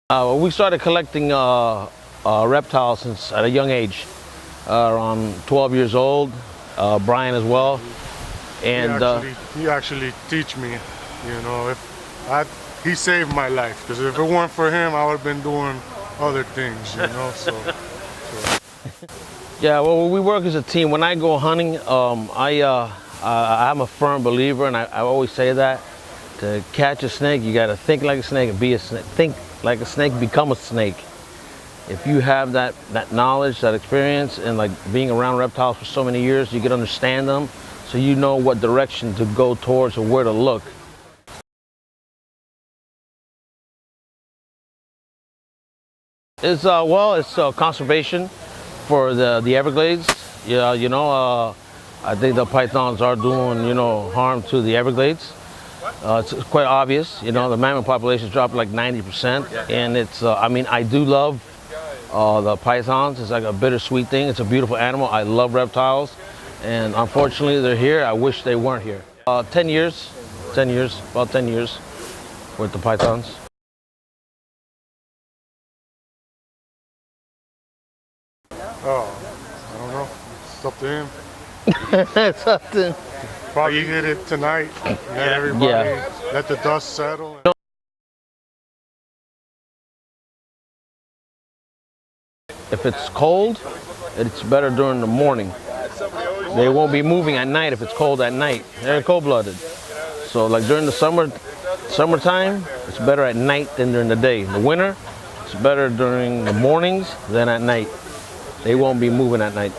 We started collecting reptiles since at a young age, around 12 years old. Brian as well, and he actually teach me. You know, he saved my life, because if it weren't for him, I would have been doing other things. You know, so. Yeah, well, we work as a team. When I go hunting, I'm a firm believer, and I always say that to catch a snake, you got to think like a snake and be a snake. Think like a snake, become a snake. If you have that knowledge, that experience, and like being around reptiles for so many years, you can understand them, so you know what direction to go towards or where to look. It's conservation for the Everglades. Yeah, I think the pythons are doing harm to the Everglades. It's quite obvious. The mammal population's dropped like 90%, and I do love the pythons. It's like a bittersweet thing. It's a beautiful animal. I love reptiles, and unfortunately they're here. I wish they weren't here. 10 years, about 10 years with the pythons. Oh, I don't know. It's up to him. It's up to him. Probably hit it tonight. Let everybody let the dust settle. If it's cold, it's better during the morning. They won't be moving at night if it's cold at night. They're cold-blooded. So like during the summertime, it's better at night than during the day. In the winter, it's better during the mornings than at night. They won't be moving at night.